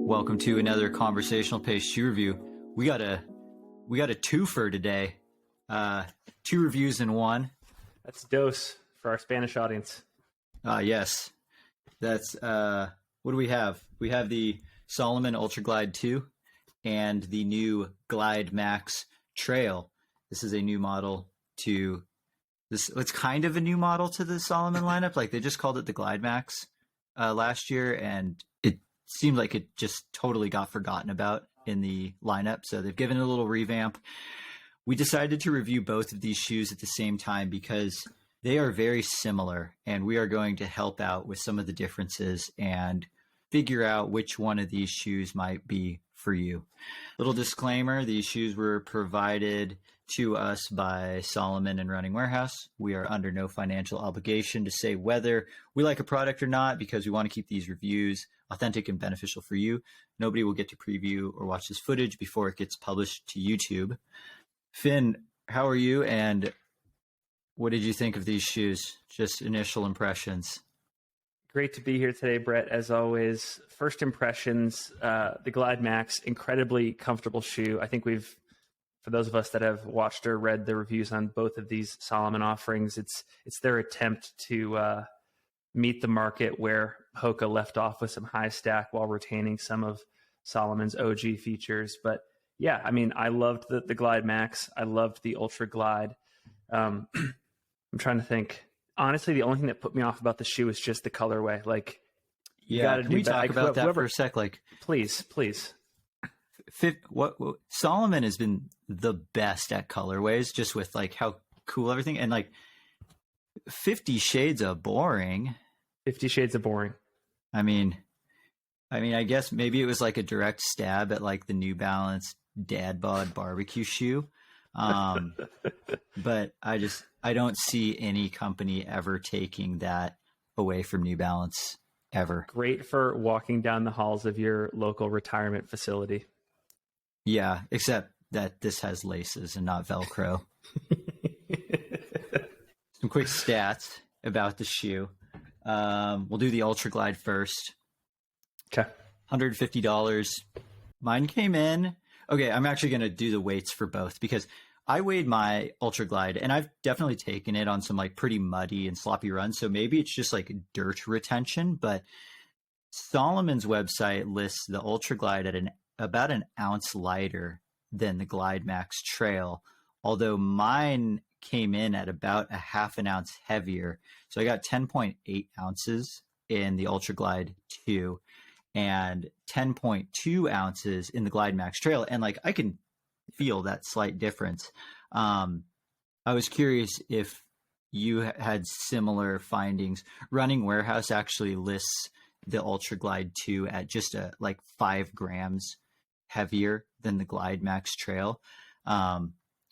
Welcome to another conversational pace shoe review. We got a twofer today. Two reviews in one. That's dos for our Spanish audience. Yes. That's what do we have? We have the Salomon Ultra Glide 2 and the new Glide Max Trail. This is a new model to this. It's kind of a new model to the Salomon lineup. Like they just called it the Glide Max last year, and it seemed like it just totally got forgotten about in the lineup. So they've given it a little revamp. We decided to review both of these shoes at the same time because they are very similar, and we are going to help out with some of the differences and figure out which one of these shoes might be for you. Little disclaimer, these shoes were provided to us by Salomon and Running Warehouse. We are under no financial obligation to say whether we like a product or not because we want to keep these reviews authentic and beneficial for you. Nobody will get to preview or watch this footage before it gets published to YouTube. Finn, how are you, and what did you think of these shoes? Just initial impressions. Great to be here today, Brett, as always. First impressions, the Glide Max, incredibly comfortable shoe. I think for those of us that have watched or read the reviews on both of these Salomon offerings, it's their attempt to meet the market where Hoka left off with some high stack while retaining some of Salomon's OG features. But yeah, I mean, I loved the Glide Max. I loved the Ultra Glide. I'm trying to think. Honestly, the only thing that put me off about the shoe is just the colorway. Like, yeah, can we talk about that for a sec? Like, please. What Salomon has been the best at colorways, just with like how cool everything, and like 50 Shades of Boring. 50 Shades of Boring. I mean, I guess maybe it was like a direct stab at like the New Balance dad bod barbecue shoe. But I don't see any company ever taking that away from New Balance ever. Great for walking down the halls of your local retirement facility. Yeah, except that this has laces and not Velcro. Some quick stats about the shoe. We'll do the Ultra Glide first. Okay. $150. Mine came in. Okay, I'm actually going to do the weights for both because I weighed my Ultra Glide, and I've definitely taken it on some like pretty muddy and sloppy runs. So maybe it's just like dirt retention, but Salomon's website lists the Ultra Glide at about an ounce lighter than the Glide Max Trail, although mine came in at about a half an ounce heavier. So I got 10.8 ounces in the Ultra Glide 2 and 10.2 ounces in the Glide Max Trail. And like, I can feel that slight difference. I was curious if you had similar findings. Running Warehouse actually lists the Ultra Glide 2 at just like 5 grams heavier than the Glide Max Trail,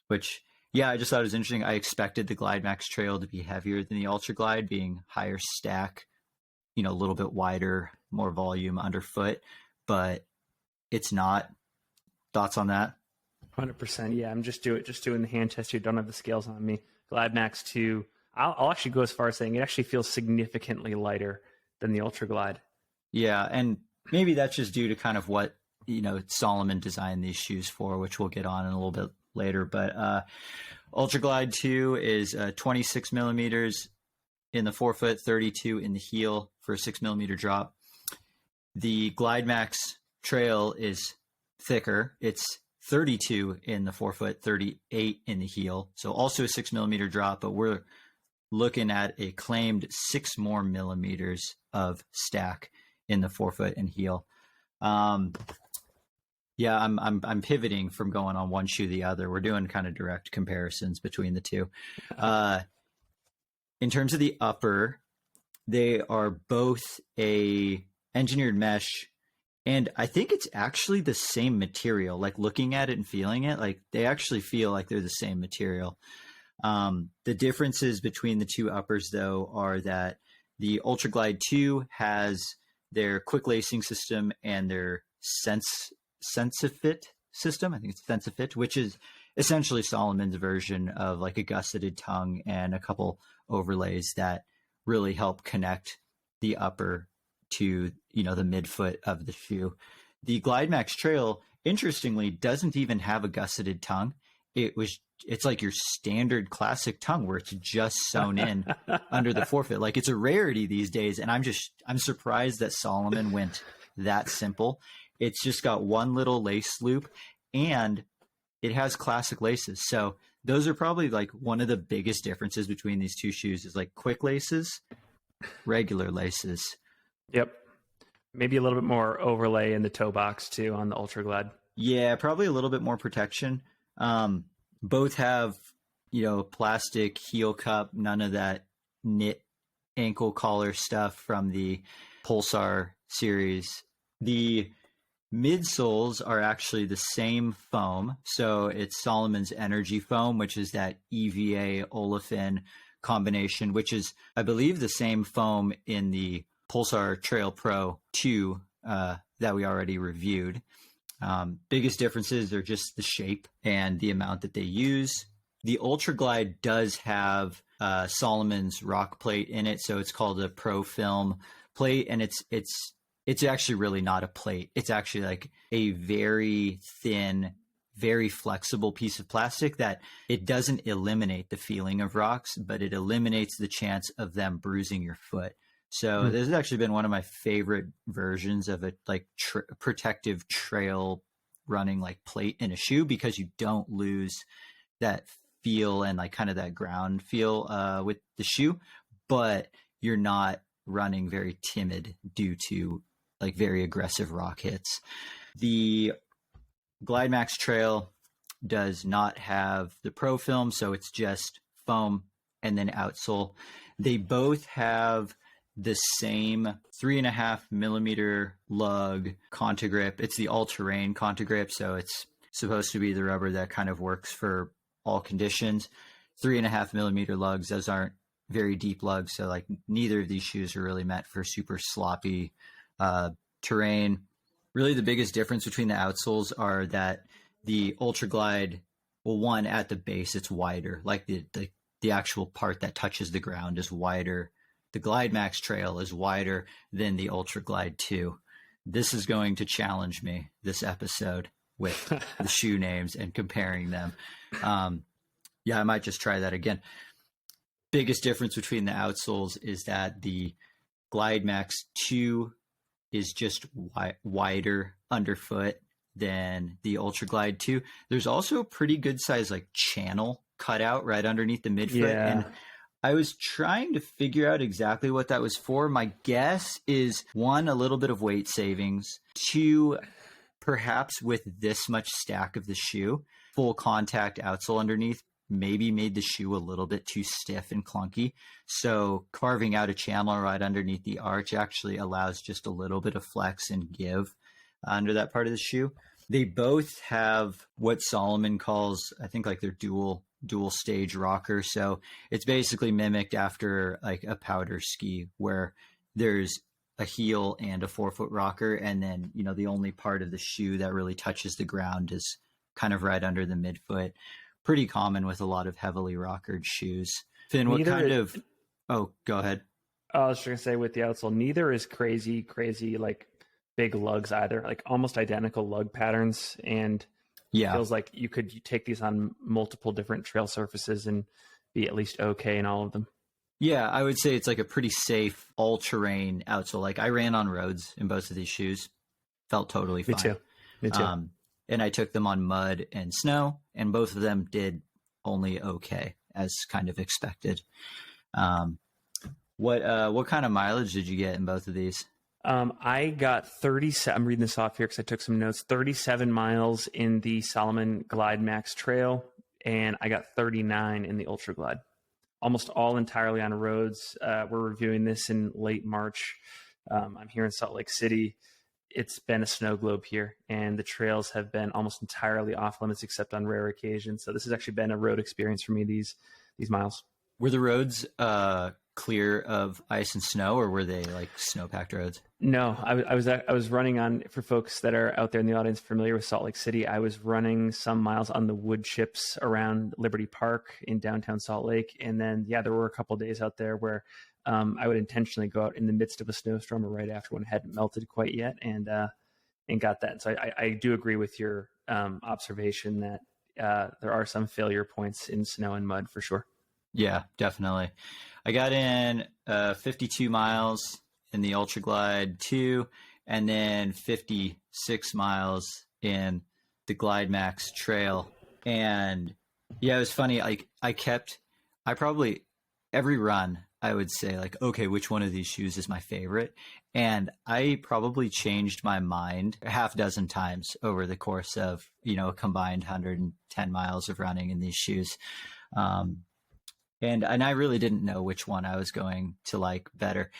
which, yeah, I just thought it was interesting. I expected the Glide Max Trail to be heavier than the Ultra Glide, being higher stack, a little bit wider, more volume underfoot, but it's not. Thoughts on that? 100%. Yeah, I'm just doing the hand test here. Don't have the scales on me. Glide Max 2. I'll actually go as far as saying it actually feels significantly lighter than the Ultra Glide. Yeah, and maybe that's just due to kind of what Salomon designed these shoes for, which we'll get on in a little bit later. But Ultra Glide 2 is 26 millimeters in the forefoot, 32 in the heel for a 6 millimeter drop. The Glide Max Trail is thicker. It's 32 in the forefoot, 38 in the heel. So also a 6 millimeter drop, but we're looking at a claimed 6 more millimeters of stack in the forefoot and heel. Yeah, I'm pivoting from going on one shoe to the other. We're doing kind of direct comparisons between the two. In terms of the upper, they are both a engineered mesh, and I think it's actually the same material. Like looking at it and feeling it, like they actually feel like they're the same material. The differences between the two uppers, though, are that the Ultra Glide 2 has their quick lacing system and their SensiFit system. I think it's SensiFit, which is essentially Salomon's version of like a gusseted tongue and a couple overlays that really help connect the upper to, the midfoot of the shoe. The Glide Max Trail, interestingly, doesn't even have a gusseted tongue. It's like your standard classic tongue where it's just sewn in under the forefoot. Like, it's a rarity these days, and I'm surprised that Salomon went that simple. It's just got one little lace loop, and it has classic laces. So those are probably like one of the biggest differences between these two shoes is like quick laces, regular laces. Yep. Maybe a little bit more overlay in the toe box too on the Ultra Glide. Yeah, probably a little bit more protection. Both have, plastic heel cup, none of that knit ankle collar stuff from the Pulsar series. The midsoles are actually the same foam. So it's Salomon's Energy Foam, which is that EVA olefin combination, which is, I believe, the same foam in the Pulsar Trail Pro 2 that we already reviewed. Biggest differences are just the shape and the amount that they use. The Ultra Glide does have Salomon's rock plate in it, so it's called a Pro Film plate, and it's actually really not a plate. It's actually like a very thin, very flexible piece of plastic that it doesn't eliminate the feeling of rocks, but it eliminates the chance of them bruising your foot. So this has actually been one of my favorite versions of a like protective trail running like plate in a shoe, because you don't lose that feel and like kind of that ground feel with the shoe, but you're not running very timid due to like very aggressive rock hits. The Glide Max Trail does not have the Pro Film, so it's just foam and then outsole. They both have the same 3.5 millimeter lug Contigrip. It's the all-terrain Contigrip, so it's supposed to be the rubber that kind of works for all conditions. 3.5 millimeter lugs, those aren't very deep lugs, so like neither of these shoes are really meant for super sloppy terrain. Really, the biggest difference between the outsoles are that the Ultra Glide, well, one, at the base, it's wider. Like the actual part that touches the ground is wider. The Glide Max Trail is wider than the Ultra Glide 2. This is going to challenge me this episode with the shoe names and comparing them. Yeah, I might just try that again. Biggest difference between the outsoles is that the Glide Max 2 is just wider underfoot than the Ultra Glide 2. There's also a pretty good size like channel cut out right underneath the midfoot. Yeah. And I was trying to figure out exactly what that was for. My guess is 1, a little bit of weight savings. 2, perhaps with this much stack of the shoe, full contact outsole underneath maybe made the shoe a little bit too stiff and clunky. So carving out a channel right underneath the arch actually allows just a little bit of flex and give under that part of the shoe. They both have what Salomon calls, I think, like their dual stage rocker. So it's basically mimicked after like a powder ski where there's a heel and a forefoot rocker. And then, the only part of the shoe that really touches the ground is kind of right under the midfoot. Pretty common with a lot of heavily rockered shoes. Finn, what kind of... Oh, go ahead. I was just going to say with the outsole, neither is crazy, like big lugs either, like almost identical lug patterns. And it feels like you could take these on multiple different trail surfaces and be at least okay in all of them. Yeah, I would say it's like a pretty safe all-terrain outsole. Like I ran on roads in both of these shoes. Felt totally fine. Me too. And I took them on mud and snow, and both of them did only okay, as kind of expected. What kind of mileage did you get in both of these? I got 37. I'm reading this off here because I took some notes. 37 miles in the Salomon Glide Max Trail, and I got 39 in the Ultra Glide. Almost all entirely on roads. We're reviewing this in late March. I'm here in Salt Lake City. It's been a snow globe here, and the trails have been almost entirely off limits except on rare occasions. So this has actually been a road experience for me, these miles. Were the roads clear of ice and snow, or were they like snow-packed roads? No, I was running on, for folks that are out there in the audience familiar with Salt Lake City, I was running some miles on the wood chips around Liberty Park in downtown Salt Lake. And then, there were a couple of days out there where I would intentionally go out in the midst of a snowstorm or right after when it hadn't melted quite yet and and got that. So I do agree with your observation that there are some failure points in snow and mud for sure. Yeah, definitely. I got in 52 miles in the Ultra Glide 2 and then 56 miles in the Glide Max Trail. And yeah, it was funny. Like I probably every run I would say like, okay, which one of these shoes is my favorite? And I probably changed my mind a half dozen times over the course of, a combined 110 miles of running in these shoes. And I really didn't know which one I was going to like better.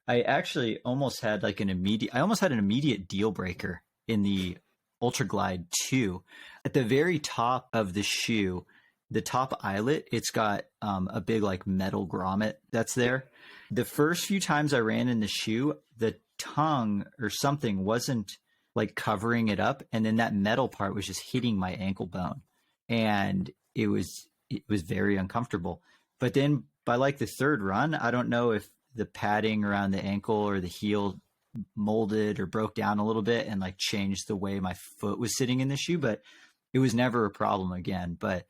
I actually almost had an immediate deal breaker in the Ultra Glide 2. At the very top of the shoe, the top eyelet, it's got a big like metal grommet that's there. The first few times I ran in the shoe, the tongue or something wasn't like covering it up, and then that metal part was just hitting my ankle bone, and it was very uncomfortable. But then by like the third run, I don't know if the padding around the ankle or the heel molded or broke down a little bit and like changed the way my foot was sitting in the shoe, but it was never a problem again. But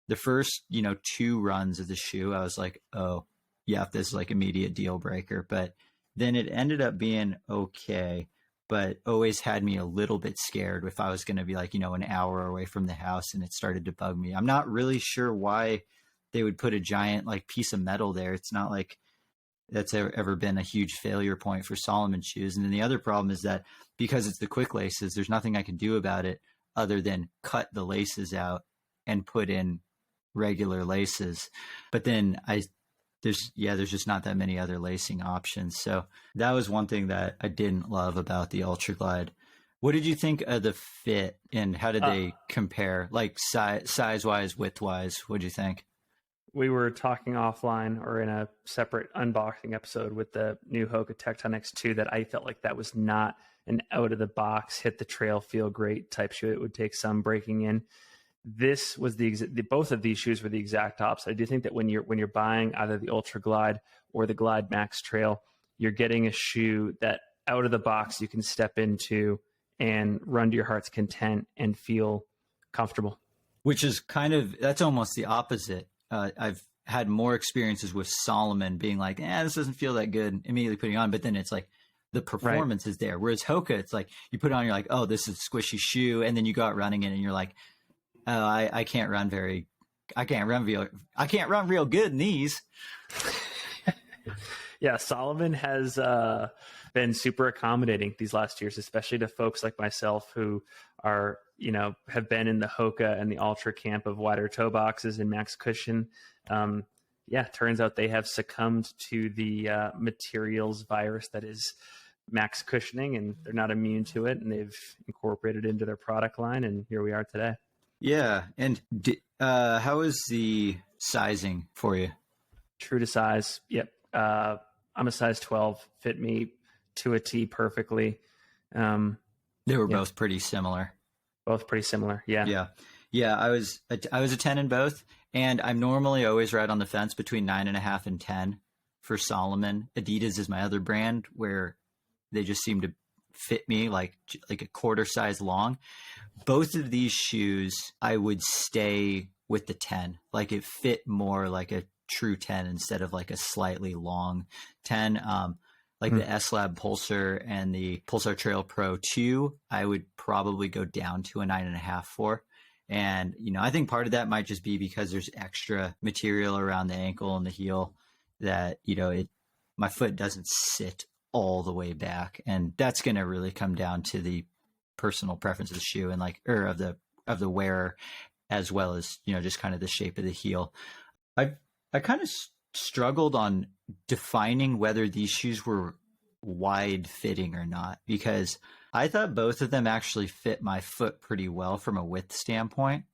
the first, 2 runs of the shoe, I was like, oh, yeah, this is like immediate deal breaker. But then it ended up being okay, but always had me a little bit scared if I was going to be like, an hour away from the house and it started to bug me. I'm not really sure why they would put a giant like piece of metal there. It's not like that's ever been a huge failure point for Salomon shoes. And then the other problem is that because it's the quick laces, there's nothing I can do about it other than cut the laces out and put in regular laces. But then there's just not that many other lacing options. So that was one thing that I didn't love about the Ultra Glide. What did you think of the fit and how did they compare, like size wise, width wise? What did you think? We were talking offline or in a separate unboxing episode with the new Hoka Tectonic 2 that I felt like that was not an out of the box, hit the trail, feel great type shoe. It would take some breaking in. This was both of these shoes were the exact opposite. I do think that when you're buying either the Ultra Glide or the Glide Max Trail, you're getting a shoe that out of the box you can step into and run to your heart's content and feel comfortable. Which is that's almost the opposite. I've had more experiences with Salomon being like, this doesn't feel that good, immediately putting on, but then it's like the performance is there. Whereas Hoka, it's like you put it on, you're like, oh, this is a squishy shoe, and then you go out running it and you're like, oh, I can't run real good in these. Yeah, Salomon has been super accommodating these last years, especially to folks like myself who are, have been in the Hoka and the Ultra camp of wider toe boxes and max cushion. Turns out they have succumbed to the materials virus that is max cushioning, and they're not immune to it, and they've incorporated it into their product line, and here we are today. Yeah, and how is the sizing for you? True to size. Yep. I'm a size 12, fit me to a T perfectly. They were both pretty similar. Both pretty similar. Yeah. Yeah. I was a 10 in both, and I'm normally always right on the fence between 9.5 and 10 for Salomon. Adidas is my other brand where they just seem to fit me like a quarter size long. Both of these shoes, I would stay with the 10. Like it fit more like a true 10 instead of like a slightly long 10. The S-Lab Pulsar and the Pulsar Trail Pro 2, I would probably go down to a 9.5 for. And, I think part of that might just be because there's extra material around the ankle and the heel that, my foot doesn't sit all the way back. And that's going to really come down to the personal preference of the shoe and of the wearer, as well as, just kind of the shape of the heel. I kind of struggled on defining whether these shoes were wide fitting or not, because I thought both of them actually fit my foot pretty well from a width standpoint.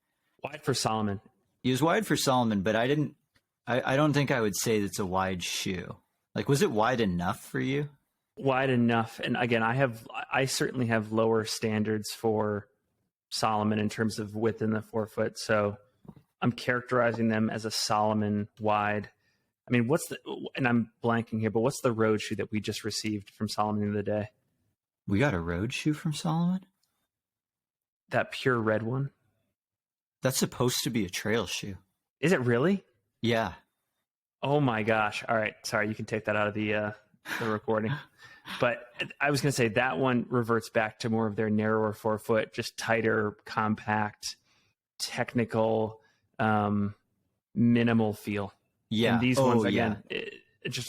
Wide for Salomon. It was wide for Salomon, but I don't think I would say it's a wide shoe. Like, was it wide enough for you? Wide enough. And again, I certainly have lower standards for Salomon in terms of width in the forefoot. So I'm characterizing them as a Salomon wide. I mean, and I'm blanking here, but what's the road shoe that we just received from Salomon the other day? We got a road shoe from Salomon? That pure red one. That's supposed to be a trail shoe. Is it really? Yeah. Oh my gosh. All right. Sorry, you can take that out of the recording. But I was going to say that one reverts back to more of their narrower forefoot, just tighter, compact, technical, minimal feel. Yeah. And these ones, again, it's just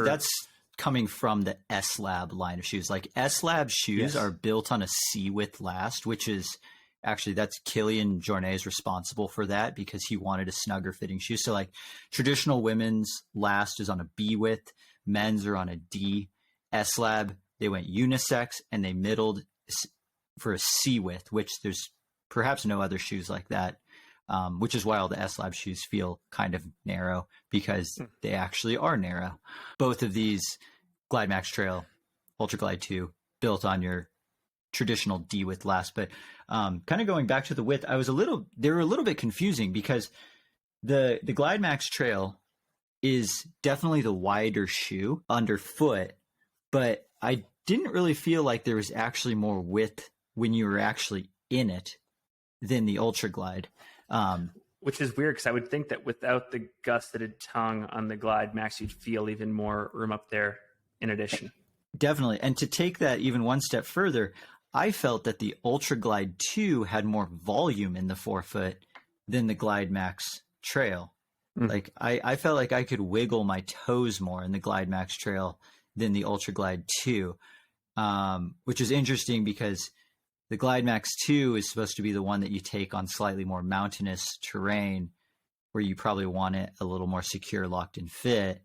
that's coming from the S-Lab line of shoes. Like S-Lab shoes are built on a C-width last, which is actually, that's Kilian Jornet is responsible for that because he wanted a snugger fitting shoe. So like traditional women's last is on a B width, men's are on a D. S-Lab, they went unisex and they middled for a C width, which there's perhaps no other shoes like that. Which is why all the S-Lab shoes feel kind of narrow because they actually are narrow. Both of these, Glide Max Trail, Ultra Glide 2, built on your traditional D width last. But kind of going back to the width, they were a little bit confusing because the Glide Max Trail is definitely the wider shoe underfoot, but I didn't really feel like there was actually more width when you were actually in it than the Ultra Glide. Which is weird because I would think that without the gusseted tongue on the Glide Max, you'd feel even more room up there in addition. Definitely. And to take that even one step further, I felt that the Ultra Glide 2 had more volume in the forefoot than the Glide Max Trail. Like I felt like I could wiggle my toes more in the Glide Max Trail than the Ultra Glide 2, which is interesting because the Glide Max 2 is supposed to be the one that you take on slightly more mountainous terrain where you probably want it a little more secure, locked and fit.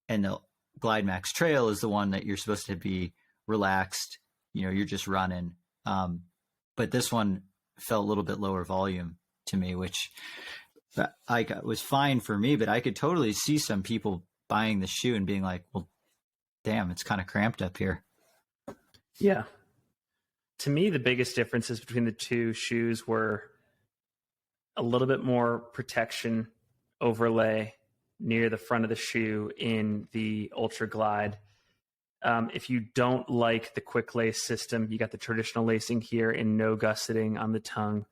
And the Glide Max Trail is the one that you're supposed to be relaxed. You're just running. But this one felt a little bit lower volume to me, which was fine for me, but I could totally see some people buying the shoe and being like, well, damn, it's kind of cramped up here. Yeah. To me, the biggest differences between the two shoes were a little bit more protection overlay near the front of the shoe in the Ultra Glide. If you don't like the quick lace system, you got the traditional lacing here and no gusseting on the tongue.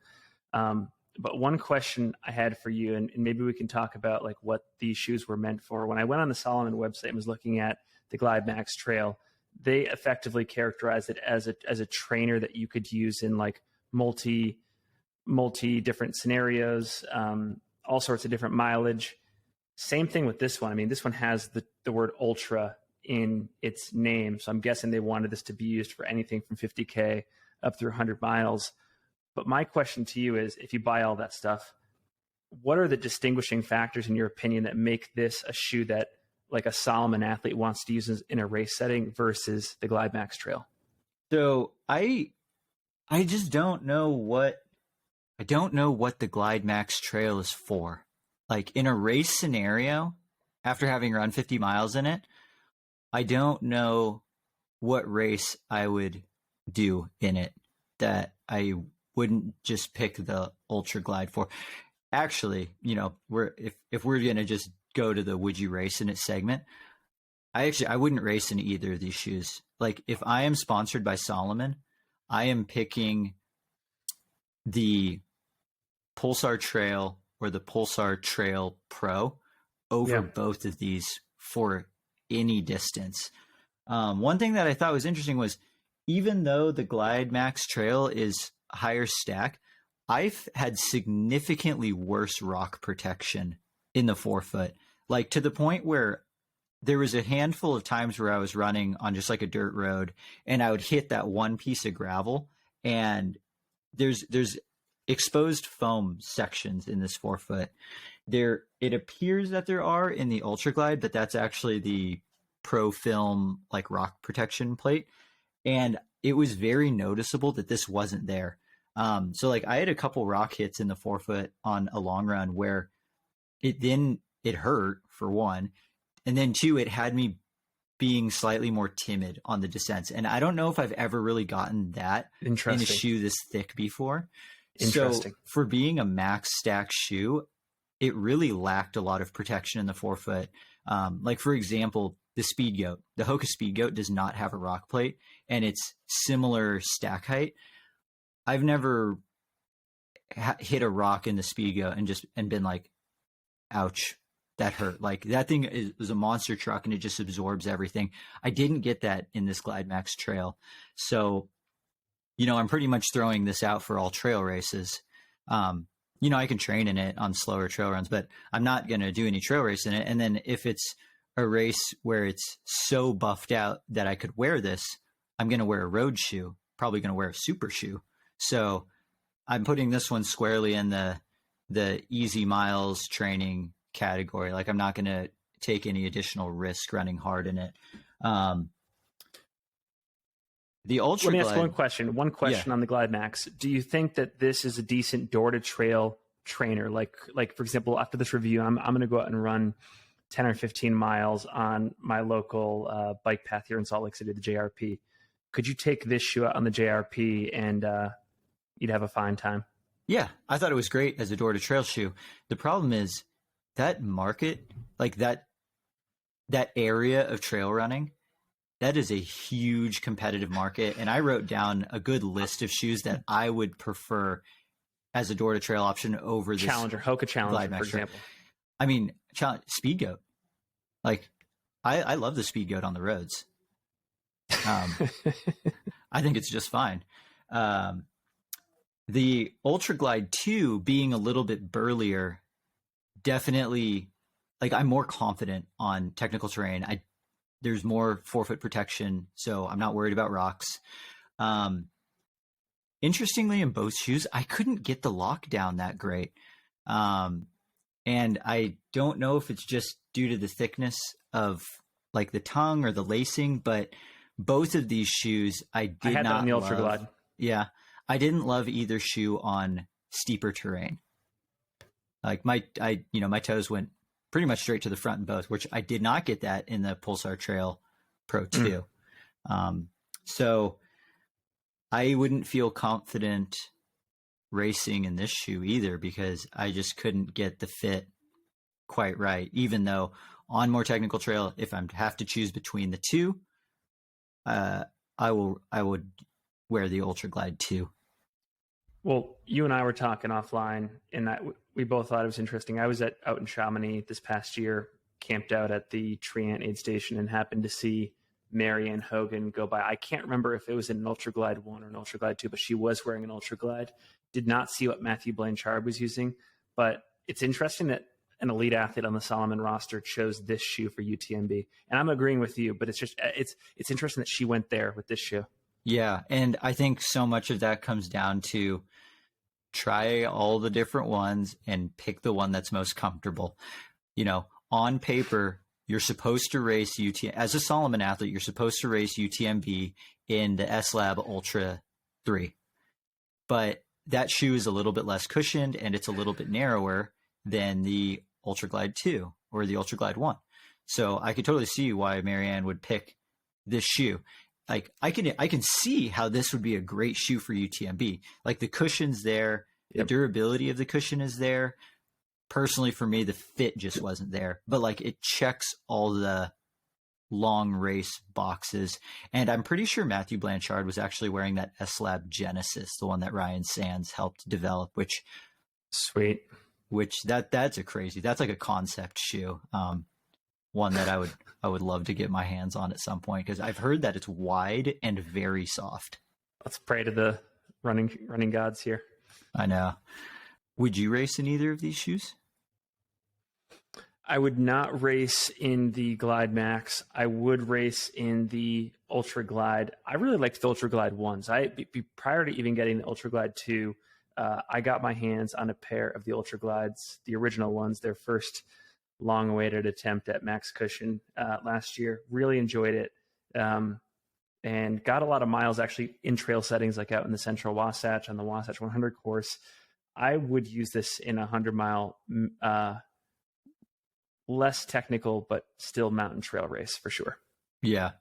But one question I had for you, and maybe we can talk about like what these shoes were meant for. When I went on the Salomon website and was looking at the Glide Max Trail, they effectively characterize it as a trainer that you could use in like multi different scenarios, all sorts of different mileage. Same thing with this one. I mean, this one has the word ultra in its name. So I'm guessing they wanted this to be used for anything from 50K up through 100 miles. But my question to you is, if you buy all that stuff, what are the distinguishing factors in your opinion that make this a shoe that like a Salomon athlete wants to use in a race setting versus the Glide Max Trail? So I just don't know what the Glide Max Trail is for. Like in a race scenario, after having run 50 miles in it, I don't know what race I would do in it that I wouldn't just pick the Ultra Glide for. Actually, if we're going to just go to the would you race in it segment, I wouldn't race in either of these shoes. Like if I am sponsored by Salomon, I am picking the Pulsar Trail or the Pulsar Trail Pro over both of these for any distance. One thing that I thought was interesting was, even though the Glide Max Trail is higher stack, I've had significantly worse rock protection in the forefoot, like to the point where there was a handful of times where I was running on just like a dirt road and I would hit that one piece of gravel, and there's exposed foam sections in this forefoot. It appears that there are in the Ultra Glide, but that's actually the Pro Film like rock protection plate. And it was very noticeable that this wasn't there. So like I had a couple rock hits in the forefoot on a long run where it hurt for one. And then two, it had me being slightly more timid on the descents. And I don't know if I've ever really gotten that in a shoe this thick before. Interesting. So for being a max stack shoe, it really lacked a lot of protection in the forefoot. Like for example, the Speed Goat, the Hoka Speed Goat does not have a rock plate, and it's similar stack height. I've never hit a rock in the Speedgoat and been like, ouch, that hurt. Like that thing is a monster truck and it just absorbs everything. I didn't get that in this Glide Max trail. So, I'm pretty much throwing this out for all trail races. I can train in it on slower trail runs, but I'm not going to do any trail race in it. And then if it's a race where it's so buffed out that I could wear this, I'm going to wear a road shoe, probably going to wear a super shoe. So I'm putting this one squarely in the easy miles training category. Like I'm not going to take any additional risk running hard in it. The Ultra Glide. Let me ask one question on the Glide Max. Do you think that this is a decent door to trail trainer? Like for example, after this review, I'm going to go out and run 10 or 15 miles on my local bike path here in Salt Lake City, the JRP. Could you take this shoe out on the JRP and you'd have a fine time? Yeah, I thought it was great as a door to trail shoe. The problem is that market, like that area of trail running, that is a huge competitive market. And I wrote down a good list of shoes that I would prefer as a door to trail option over this Hoka Challenger, for example. I mean, Speedgoat. Like, I love the Speedgoat on the roads. I think it's just fine. The Ultra Glide 2 being a little bit burlier, definitely, like I'm more confident on technical terrain. There's more forefoot protection, so I'm not worried about rocks. Interestingly, in both shoes, I couldn't get the lockdown that great. And I don't know if it's just due to the thickness of like the tongue or the lacing, but both of these shoes I had not on the Ultra Glide. Yeah. I didn't love either shoe on steeper terrain. Like my toes went pretty much straight to the front in both, which I did not get that in the Pulsar Trail Pro 2. So I wouldn't feel confident racing in this shoe either because I just couldn't get the fit quite right. Even though on more technical trail, if I have to choose between the two, I would wear the Ultra Glide 2. Well, you and I were talking offline, and we both thought it was interesting. I was out in Chamonix this past year, camped out at the Treant aid station, and happened to see Marianne Hogan go by. I can't remember if it was in an Ultra Glide 1 or an Ultra Glide 2, but she was wearing an Ultra Glide. Did not see what Matthew Blanchard was using, but it's interesting that an elite athlete on the Salomon roster chose this shoe for UTMB. And I'm agreeing with you, but it's interesting that she went there with this shoe. Yeah, and I think so much of that comes down to try all the different ones and pick the one that's most comfortable. On paper, you're supposed to race as a Salomon athlete, you're supposed to race UTMB in the S-Lab Ultra 3. But that shoe is a little bit less cushioned and it's a little bit narrower than the Ultra Glide 2 or the Ultra Glide 1. So I could totally see why Marianne would pick this shoe. Like I can see how this would be a great shoe for UTMB. Like the cushion's there, the durability of the cushion is there. Personally, for me, the fit just wasn't there. But like it checks all the long race boxes. And I'm pretty sure Matthew Blanchard was actually wearing that S-Lab Genesis, the one that Ryan Sands helped develop, which that's like a concept shoe. One that I would love to get my hands on at some point because I've heard that it's wide and very soft. Let's pray to the running gods here. I know. Would you race in either of these shoes? I would not race in the Glide Max. I would race in the Ultra Glide. I really liked the Ultra Glide 1s. Prior to even getting the Ultra Glide 2, I got my hands on a pair of the Ultra Glides, the original ones, their first long-awaited attempt at max cushion last year. Really enjoyed it and got a lot of miles actually in trail settings like out in the Central Wasatch on the Wasatch 100 course. I would use this in a 100-mile less technical but still mountain trail race for sure. Yeah.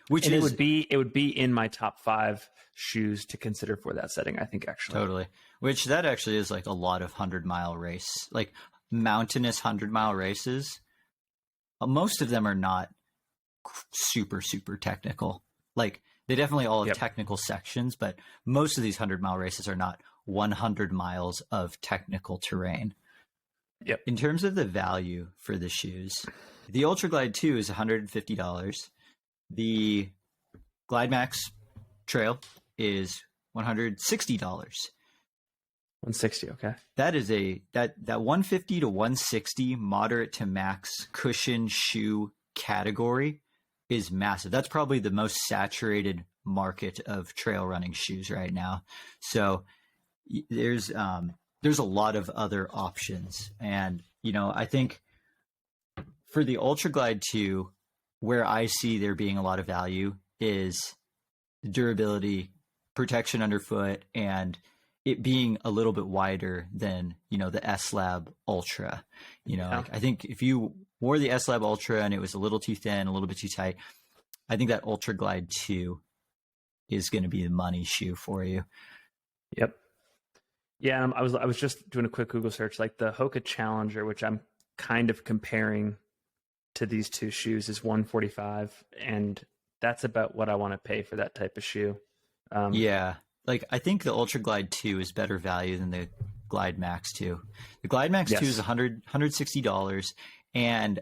It would be in my top 5 shoes to consider for that setting, I think, actually. Totally. Which that actually is like a lot of 100-mile race. Like mountainous 100-mile races, most of them are not super, super technical. Like They definitely all have Yep. technical sections, but most of these 100-mile races are not 100 miles of technical terrain. Yep. In terms of the value for the shoes, the Ultra Glide 2 is $150. The Glide Max Trail is $160. 160. Okay. That is that 150 to 160 moderate to max cushion shoe category is massive. That's probably the most saturated market of trail running shoes right now. So there's a lot of other options, and I think for the Ultra Glide 2, where I see there being a lot of value is durability, protection underfoot, and it being a little bit wider than the S Lab Ultra. Like, I think if you wore the S Lab Ultra and it was a little too thin, a little bit too tight, I think that Ultra Glide 2 is going to be the money shoe for you. Yep. Yeah, I was just doing a quick Google search. Like the Hoka Challenger, which I'm kind of comparing to these two shoes, is $145, and that's about what I want to pay for that type of shoe. Yeah, like I think the Ultra Glide 2 is better value than the Glide Max 2. The Glide Max 2 is $160, and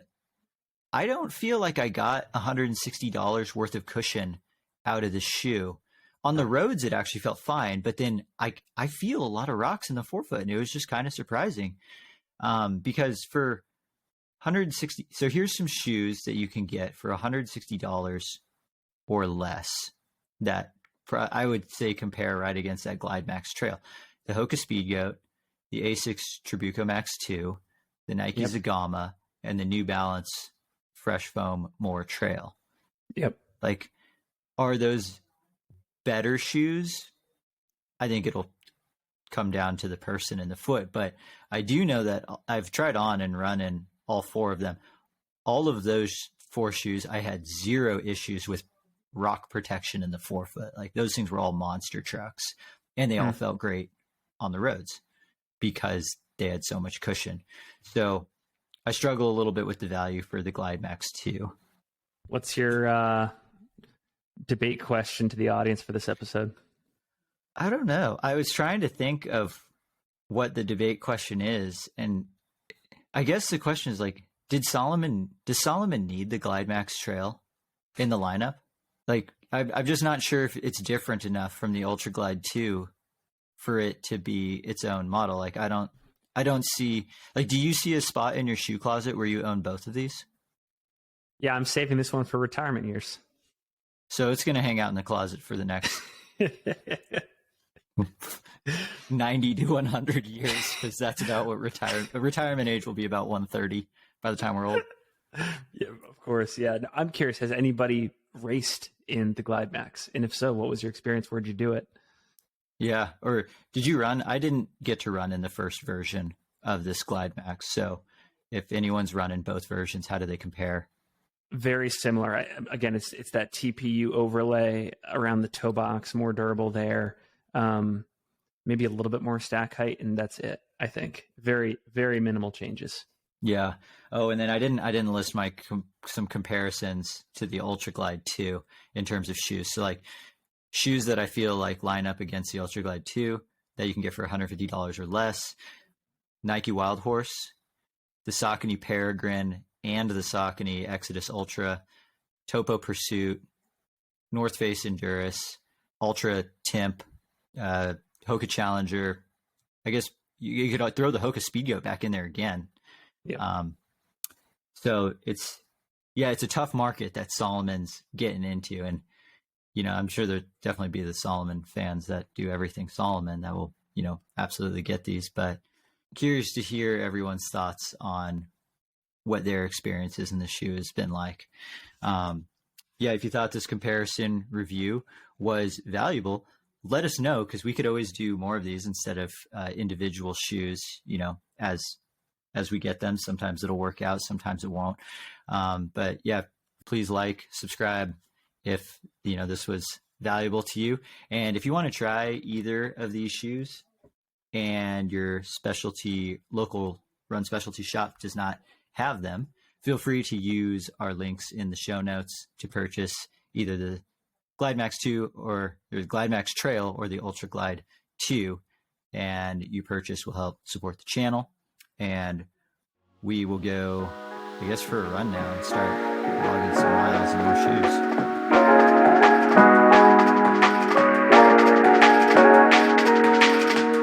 I don't feel like I got $160 worth of cushion out of the shoe. On the roads, it actually felt fine, but then I feel a lot of rocks in the forefoot, and it was just kind of surprising. Because for $160, so here's some shoes that you can get for $160 or less that I would say compare right against that Glide Max Trail. The Hoka Speed Goat, the Asics Trabuco Max 2, the Nike Zagama, and the New Balance Fresh Foam More Trail. Yep. Like, are those better shoes? I think it'll come down to the person and the foot, but I do know that I've tried on and run in all four of them. All of those four shoes, I had zero issues with rock protection in the forefoot. Like, those things were all monster trucks, and they all felt great on the roads because they had so much cushion. So I struggle a little bit with the value for the Glide Max 2. What's your debate question to the audience for this episode? I don't know. I was trying to think of what the debate question is, and I guess the question is like, does Salomon need the Glide Max Trail in the lineup? Like, I'm just not sure if it's different enough from the Ultra Glide 2 for it to be its own model. Like, I don't see, like, do you see a spot in your shoe closet where you own both of these? Yeah, I'm saving this one for retirement years. So it's going to hang out in the closet for the next 90 to 100 years, because that's about what retirement age will be, about 130 by the time we're old. Yeah, of course. Yeah. No, I'm curious, has anybody raced in the Glide Max? And if so, what was your experience? Where'd you do it? Yeah. Or did you run? I didn't get to run in the first version of this Glide Max. So if anyone's running both versions, how do they compare? Very similar. Again, it's that TPU overlay around the toe box, more durable there. Maybe a little bit more stack height, and that's it. I think very, very minimal changes. Yeah. Oh, and then I didn't list some comparisons to the Ultra Glide 2 in terms of shoes. So, like, shoes that I feel like line up against the Ultra Glide 2 that you can get for $150 or less: Nike Wild Horse, the Saucony Peregrine, and the Saucony Exodus Ultra, Topo Pursuit, North Face Endurance, Ultra Timp, Hoka Challenger. I guess you could throw the Hoka Speed Goat back in there again. Yeah. So it's a tough market that Salomon's getting into, and I'm sure there'll definitely be the Salomon fans that do everything Salomon that will absolutely get these. But curious to hear everyone's thoughts on what their experiences in the shoe has been like. If you thought this comparison review was valuable, let us know, because we could always do more of these instead of individual shoes, as we get them. Sometimes it'll work out, sometimes it won't. But yeah, please like, subscribe if this was valuable to you. And if you want to try either of these shoes and your local run specialty shop does not have them, feel free to use our links in the show notes to purchase either the Glide Max 2 or there's Glide Max Trail or the Ultra Glide 2, and you purchase will help support the channel. And we will go, I guess, for a run now and start logging some miles and more shoes.